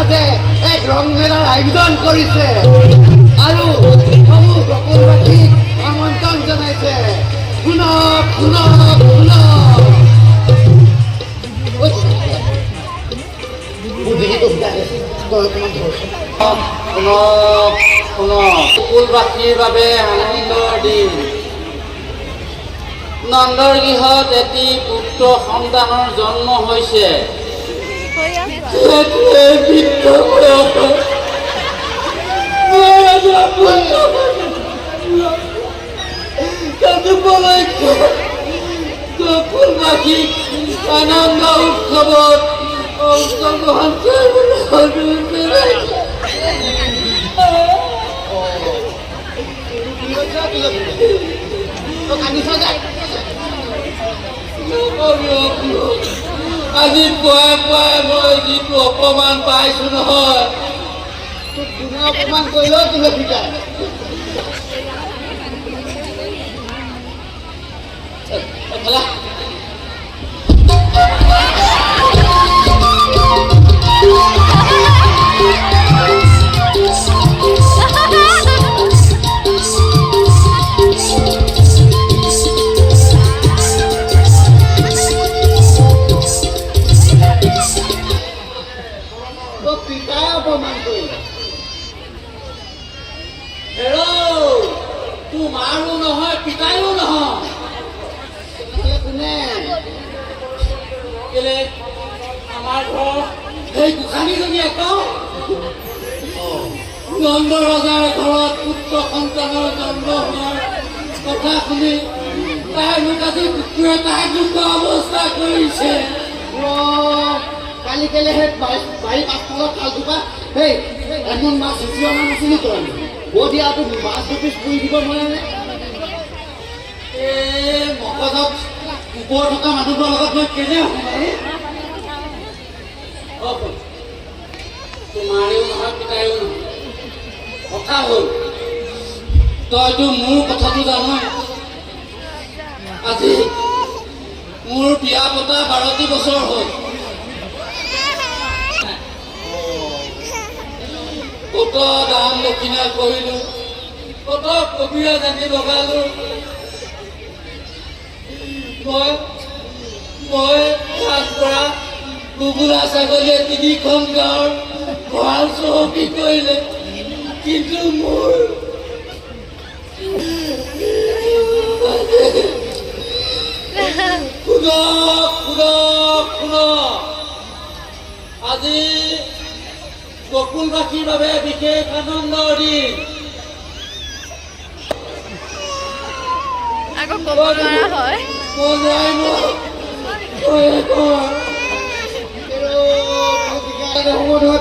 মাজে এক ৰংমেলাৰ আয়োজন কৰিছে আৰু সমূহ বকুলবাসীক আমন্ত্ৰণ জনাইছে। শুনক শুনক শুনক। বকুলবাসীৰ বাবে আনন্দৰ দিন। নন্দৰ গৃহত এটি পুত্ৰ সন্তানৰ জন্ম হৈছে। বকুলবাসীক আনন্দ উৎসৱত অংশগ্ৰহণ কৰিবলৈ আজি পুৱাই পুৱাই মই যিটো অপমান পাইছো নহয়, কোনে অপমান কৰিলেও তুলসীকা পিতাই অপমান কৰিলে। তোমাৰো নহয় পিতায়ো নহয়। কোনে কেলে আমাৰ ঘৰ সেই গোসাঁনীজনী আকৌ নন্দ ৰজাৰ ঘৰত পুত্ৰ সন্তানৰ জন্ম হোৱাৰ কথা শুনি তাই মোক আজি কুকুৰে তাই দুখ অৱস্থা কৰিছে। কালি কেলে সেই বাৰী পাছফালৰ খালটোপা সেই এমন মাছ সিঁচি অনা নাছিলি তই বদিয়াটো মাছ দুপিচ পুৰি দিব নোৱাৰে। মগজত ওপৰ থকা মানুহবোৰৰ লগত মই কেনে তোমাৰেও নহয় পিতায়ো নহয়। কথা হ'ল তইতো মোৰ কথাটো জানই। আজি মোৰ বিয়া পতা 12টি বছৰ হ'ল। কত দান দক্ষিণা কৰিলো, কত কবিৰা জানি লগালো। মই কাজ কৰা কুকুৰা ছাগলীয়ে 3খন গাঁৱৰ ভঁৰাল চহকী কৰিলে, কিন্তু মোৰ আজি বকুলবাসীৰ বাবে বিশেষ আনন্দৰ দিন। আকৌ ক'ব নোৱাৰা হয়।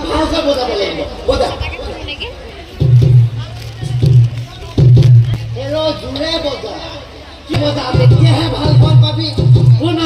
ভালকে বজাব লাগিব। বজা জোৰে বজা, কি বজা তেতিয়াহে ভাল ফল পাবি। শুন